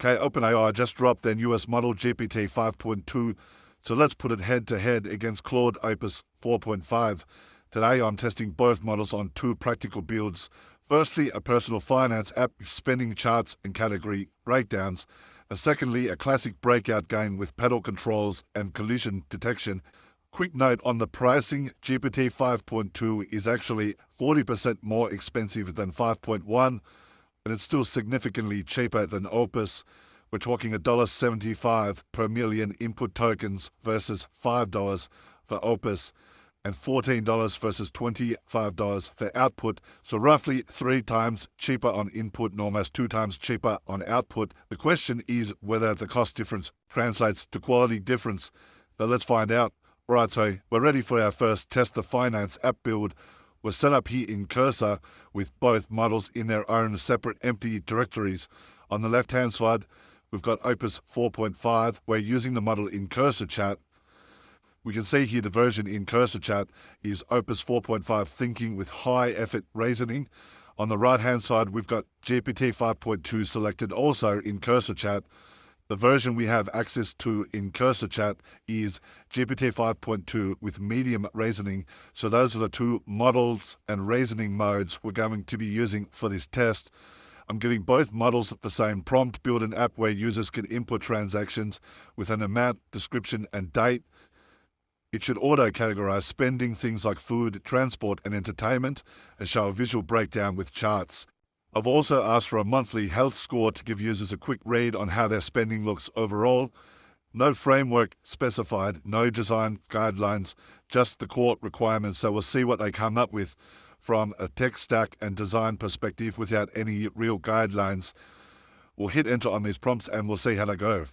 Okay, OpenAI just dropped their newest model, GPT 5.2, so let's put it head-to-head against Claude Opus 4.5. Today I'm testing both models on two practical builds. Firstly, a personal finance app spending charts and category breakdowns. And secondly, a classic breakout game with pedal controls and collision detection. Quick note on the pricing, GPT 5.2 is actually 40% more expensive than 5.1, but it's still significantly cheaper than Opus. We're talking $1.75 per million input tokens versus $5 for Opus, and $14 versus $25 for output, so roughly 3 times cheaper on input and almost 2 times cheaper on output. The question is whether the cost difference translates to quality difference. So let's find out. Right, so we're ready for our first Test the Finance app build. We're set up here in Cursor with both models in their own separate empty directories. On the left-hand side, we've got Opus 4.5. We're using the model in Cursor Chat. We can see here the version in Cursor Chat is Opus 4.5 Thinking with High Effort Reasoning. On the right-hand side, we've got GPT 5.2 selected also in Cursor Chat. The version we have access to in Cursor Chat is GPT 5.2 with medium reasoning. So those are the two models and reasoning modes we're going to be using for this test. I'm giving both models the same prompt, build an app where users can input transactions with an amount, description, and date. It should auto-categorize spending, things like food, transport, and entertainment, and show a visual breakdown with charts. I've also asked for a monthly health score to give users a quick read on how their spending looks overall. No framework specified, no design guidelines, just the core requirements, so we'll see what they come up with from a tech stack and design perspective without any real guidelines. We'll hit enter on these prompts and we'll see how they go.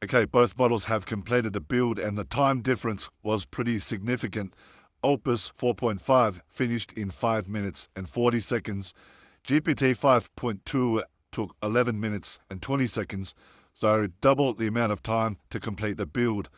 Okay, both models have completed the build and the time difference was pretty significant. Opus 4.5 finished in 5 minutes and 40 seconds. GPT 5.2 took 11 minutes and 20 seconds, so double the amount of time to complete the build.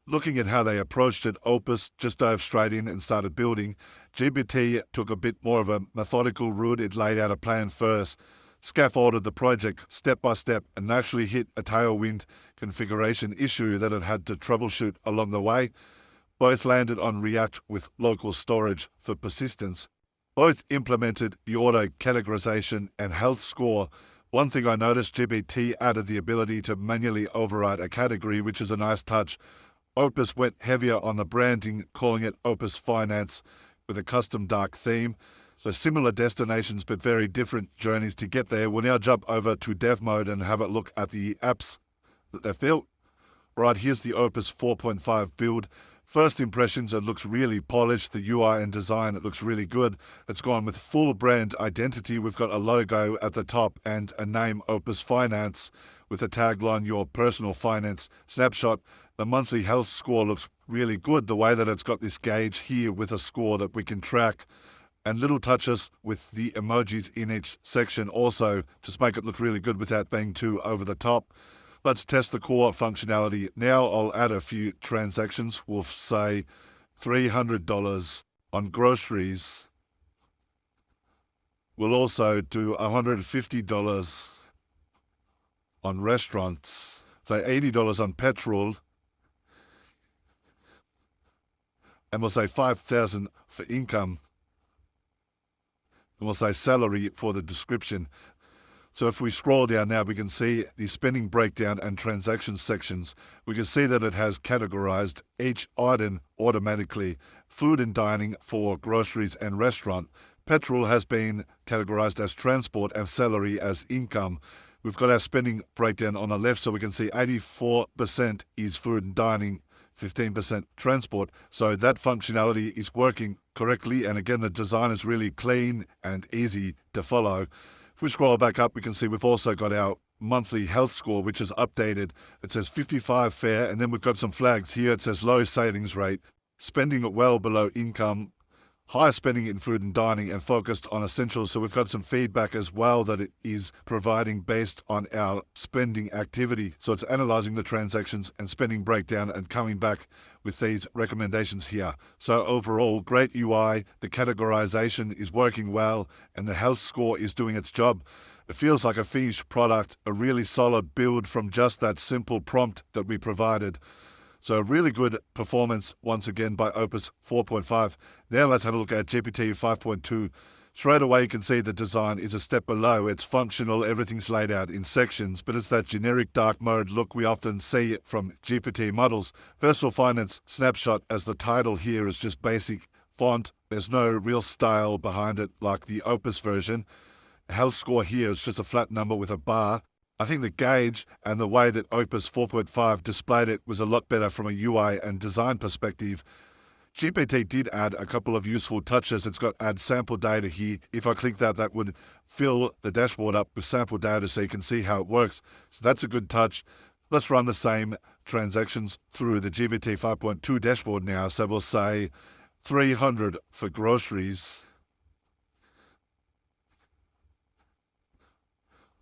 Looking at how they approached it, Opus just dove straight in and started building. GPT took a bit more of a methodical route. It laid out a plan first, scaffolded the project step by step, and actually hit a tailwind configuration issue that it had to troubleshoot along the way. Both landed on React with local storage for persistence. Both implemented the auto-categorization and health score. One thing I noticed, GPT added the ability to manually override a category, which is a nice touch. Opus went heavier on the branding, calling it Opus Finance with a custom dark theme. So similar destinations, but very different journeys to get there. We'll now jump over to dev mode and have a look at the apps that they've built. Right, here's the Opus 4.5 build. First impressions, it looks really polished. The UI and design, it looks really good. It's gone with full brand identity. We've got a logo at the top and a name, Opus Finance, with a tagline, Your Personal Finance Snapshot. The monthly health score looks really good, the way that it's got this gauge here with a score that we can track, and little touches with the emojis in each section also just make it look really good without being too over the top. Let's test the core functionality. Now I'll add a few transactions. We'll say $300 on groceries. We'll also do $150 on restaurants. So $80 on petrol. And we'll say $5,000 for income. And we'll say salary for the description. So if we scroll down now, we can see the spending breakdown and transaction sections. We can see that it has categorized each item automatically. Food and dining for groceries and restaurant. Petrol has been categorized as transport and salary as income. We've got our spending breakdown on the left, so we can see 84% is food and dining, 15% transport. So that functionality is working correctly. And again, the design is really clean and easy to follow. If we scroll back up, we can see we've also got our monthly health score, which is updated. It says 55 fair, and then we've got some flags here. It says low savings rate, spending well below income, high spending in food and dining, and focused on essentials. So we've got some feedback as well that it is providing based on our spending activity. So it's analyzing the transactions and spending breakdown and coming back with these recommendations here. So overall, great UI, the categorization is working well, and the health score is doing its job. It feels like a finished product, a really solid build from just that simple prompt that we provided. So really good performance once again by Opus 4.5. Now let's have a look at GPT 5.2. Straight away you can see the design is a step below. It's functional, everything's laid out in sections, but it's that generic dark mode look we often see from GPT models. First we'll find its snapshot, as the title here is just basic font. There's no real style behind it like the Opus version. Health score here is just a flat number with a bar. I think the gauge and the way that Opus 4.5 displayed it was a lot better from a UI and design perspective. GPT did add a couple of useful touches. It's got add sample data here. If I click that, that would fill the dashboard up with sample data so you can see how it works. So that's a good touch. Let's run the same transactions through the GPT 5.2 dashboard now. So we'll say 300 for groceries.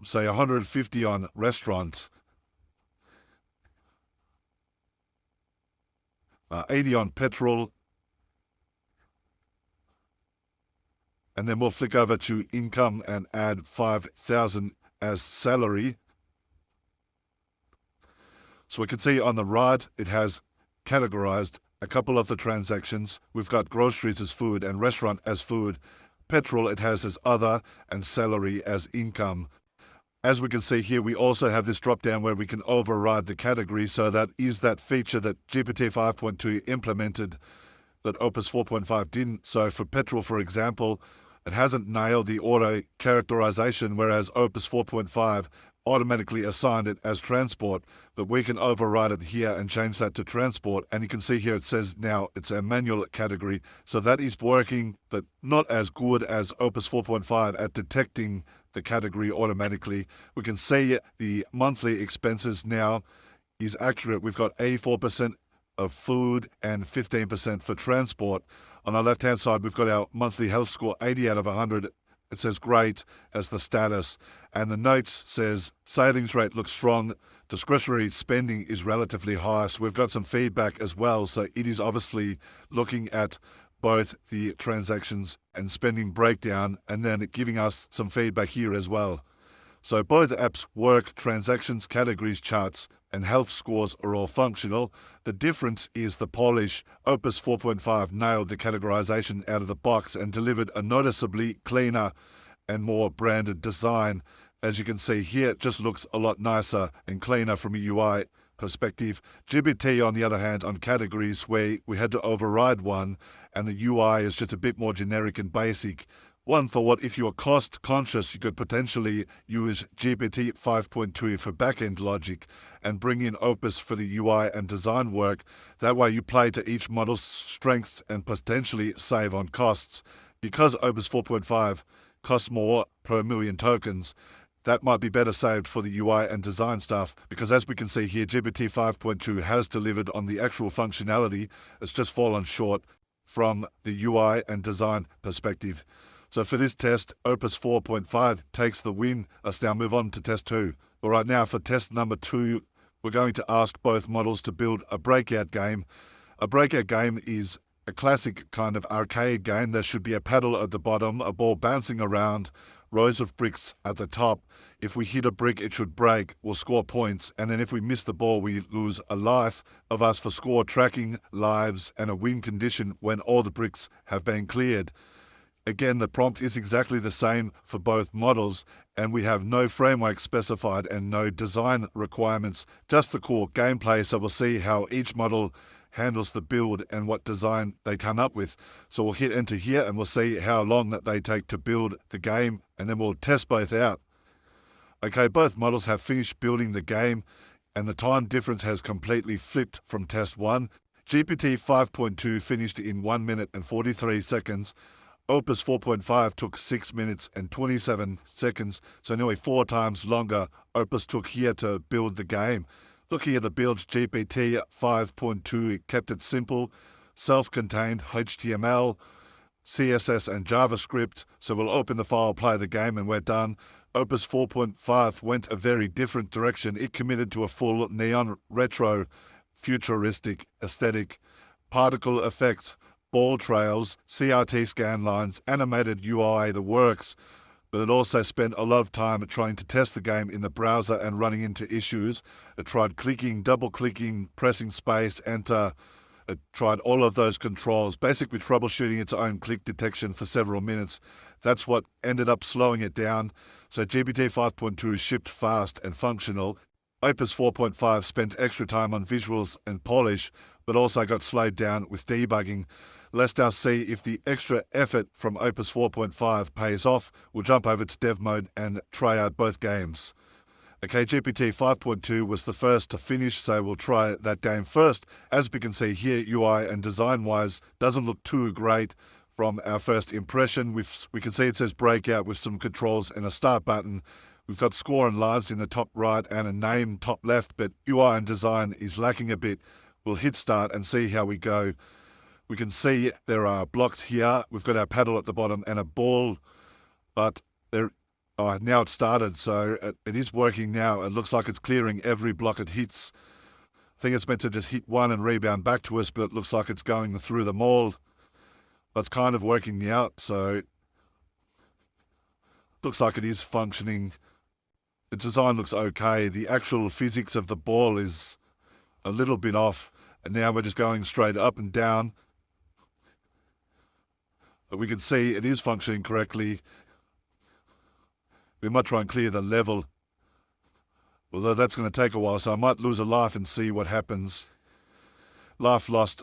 Say 150 on restaurants, 80 on petrol, and then we'll flick over to income and add 5,000 as salary. So we can see on the right it has categorized a couple of the transactions. We've got groceries as food and restaurant as food. Petrol it has as other, and salary as income. As we can see here, we also have this drop-down where we can override the category, so that is that feature that GPT 5.2 implemented that Opus 4.5 didn't. So for petrol, for example, it hasn't nailed the auto characterization, whereas Opus 4.5 automatically assigned it as transport, but we can override it here and change that to transport. And you can see here it says now it's a manual category. So that is working, but not as good as Opus 4.5 at detecting the category automatically. We can see the monthly expenses now is accurate. We've got 84% of food and 15% for transport. On our left-hand side, we've got our monthly health score, 80 out of 100. It says great as the status. And the notes says savings rate looks strong. Discretionary spending is relatively high. So we've got some feedback as well. So it is obviously looking at both the transactions and spending breakdown, and then giving us some feedback here as well. So both apps work. Transactions, categories, charts, and health scores are all functional. The difference is the polish. Opus 4.5 nailed the categorization out of the box and delivered a noticeably cleaner and more branded design. As you can see here, it just looks a lot nicer and cleaner from a UI perspective. GPT, on the other hand, on categories where we had to override one, and the UI is just a bit more generic and basic. One thought, if you're cost conscious, you could potentially use GPT 5.2 for back-end logic and bring in Opus for the UI and design work. That way you play to each model's strengths and potentially save on costs. Because Opus 4.5 costs more per million tokens, that might be better saved for the UI and design stuff, because as we can see here, GPT 5.2 has delivered on the actual functionality. It's just fallen short from the UI and design perspective. So for this test, Opus 4.5 takes the win. Let's now move on to test 2. All right, now for test number 2, we're going to ask both models to build a breakout game. A breakout game is a classic kind of arcade game. There should be a paddle at the bottom, a ball bouncing around, rows of bricks at the top. If we hit a brick, it should break. We'll score points. And then if we miss the ball, we lose a life of us for score tracking, lives, and a win condition when all the bricks have been cleared. Again, the prompt is exactly the same for both models, and we have no framework specified and no design requirements, just the core gameplay. So we'll see how each model handles the build and what design they come up with. So we'll hit enter here and we'll see how long that they take to build the game, and then we'll test both out. Okay, both models have finished building the game, and the time difference has completely flipped from test 1. GPT 5.2 finished in 1 minute and 43 seconds. Opus 4.5 took 6 minutes and 27 seconds, so nearly 4 times longer Opus took here to build the game. Looking at the builds, GPT 5.2 kept it simple, self-contained HTML, CSS and JavaScript. So we'll open the file, play the game, and we're done. Opus 4.5 went a very different direction. It committed to a full neon retro futuristic aesthetic, particle effects, ball trails, CRT scan lines, animated UI, the works. but it also spent a lot of time trying to test the game in the browser and running into issues. It tried clicking, double-clicking, pressing space, enter. It tried all of those controls, basically troubleshooting its own click detection for several minutes. That's what ended up slowing it down. So GPT 5.2 shipped fast and functional. Opus 4.5 spent extra time on visuals and polish, but also got slowed down with debugging. Let's now see if the extra effort from Opus 4.5 pays off. We'll jump over to dev mode and try out both games. Okay, GPT 5.2 was the first to finish, so we'll try that game first. As we can see here, UI and design-wise, doesn't look too great from our first impression. We can see it says Breakout with some controls and a start button. We've got score and lives in the top right and a name top left, but UI and design is lacking a bit. We'll hit start and see how we go. We can see there are blocks here. We've got our paddle at the bottom and a ball, but now it's started, so it is working now. It looks like it's clearing every block it hits. I think it's meant to just hit one and rebound back to us, but it looks like it's going through them all. But it's kind of working now, so looks like it is functioning. The design looks okay. The actual physics of the ball is a little bit off, and now we're just going straight up and down. But we can see it is functioning correctly. We might try and clear the level, although that's going to take a while, so I might lose a life and see what happens. Life lost,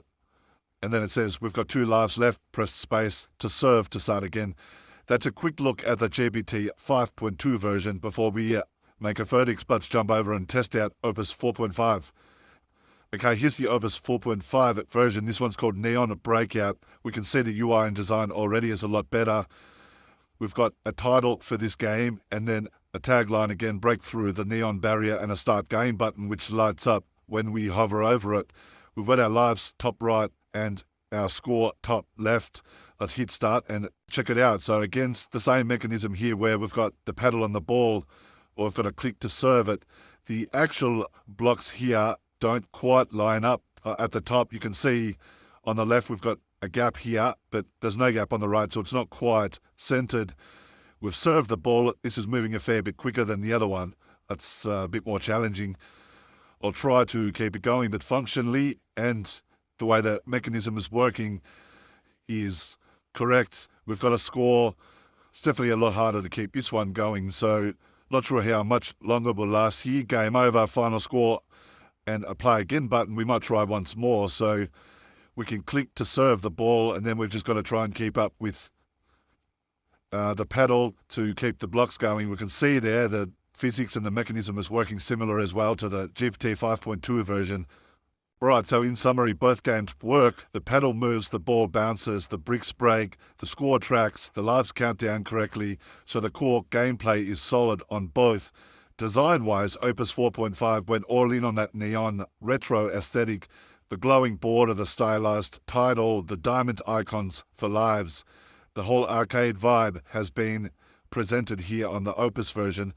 and then it says we've got 2 lives left. Press space to serve to start again. That's a quick look at the GPT 5.2 version before we make a verdict. Let's jump over and test out Opus 4.5. Okay, here's the Opus 4.5 version. This one's called Neon Breakout. We can see the UI and design already is a lot better. We've got a title for this game and then a tagline again, break through the neon barrier, and a start game button which lights up when we hover over it. We've got our lives top right and our score top left. Let's hit start and check it out. So again, it's the same mechanism here where we've got the paddle on the ball, or we've got a click to serve it. The actual blocks here don't quite line up. At the top, you can see on the left we've got a gap here, but there's no gap on the right, so it's not quite centered. We've served the ball. This is moving a fair bit quicker than the other one. That's a bit more challenging. I'll try to keep it going, but functionally and the way the mechanism is working is correct. We've got a score. It's definitely a lot harder to keep this one going, so not sure how much longer will last here. Game over, final score, and a play again button. We might try once more, so we can click to serve the ball, and then we've just got to try and keep up with the paddle to keep the blocks going. We can see there the physics and the mechanism is working similar as well to the GPT 5.2 version. Right, so in summary, both games work. The paddle moves, the ball bounces, the bricks break, the score tracks, the lives count down correctly, so the core gameplay is solid on both. Design-wise, Opus 4.5 went all in on that neon retro aesthetic, the glowing border, the stylized title, the diamond icons for lives. The whole arcade vibe has been presented here on the Opus version.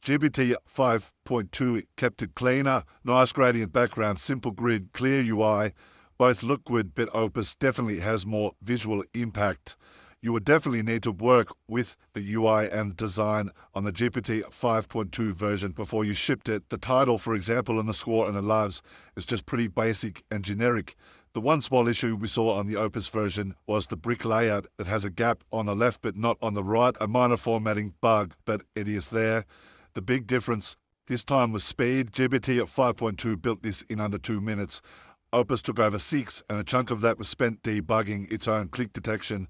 GPT 5.2 kept it cleaner, nice gradient background, simple grid, clear UI. Both look good, but Opus definitely has more visual impact. You would definitely need to work with the UI and design on the GPT 5.2 version before you shipped it. The title, for example, and the score and the lives is just pretty basic and generic. The one small issue we saw on the Opus version was the brick layout that has a gap on the left but not on the right, a minor formatting bug, but it is there. The big difference this time was speed. GPT 5.2 built this in under 2 minutes. Opus took over 6, and a chunk of that was spent debugging its own click detection.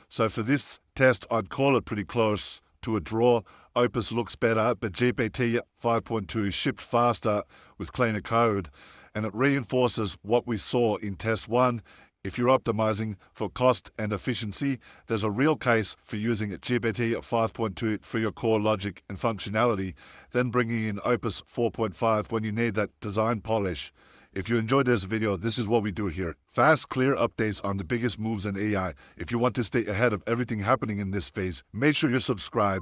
So for this test, I'd call it pretty close to a draw. Opus looks better, but GPT 5.2 shipped faster with cleaner code, and it reinforces what we saw in test 1. If you're optimizing for cost and efficiency, there's a real case for using GPT 5.2 for your core logic and functionality, then bringing in Opus 4.5 when you need that design polish. If you enjoyed this video, this is what we do here. Fast, clear updates on the biggest moves in AI. If you want to stay ahead of everything happening in this phase, make sure you subscribe.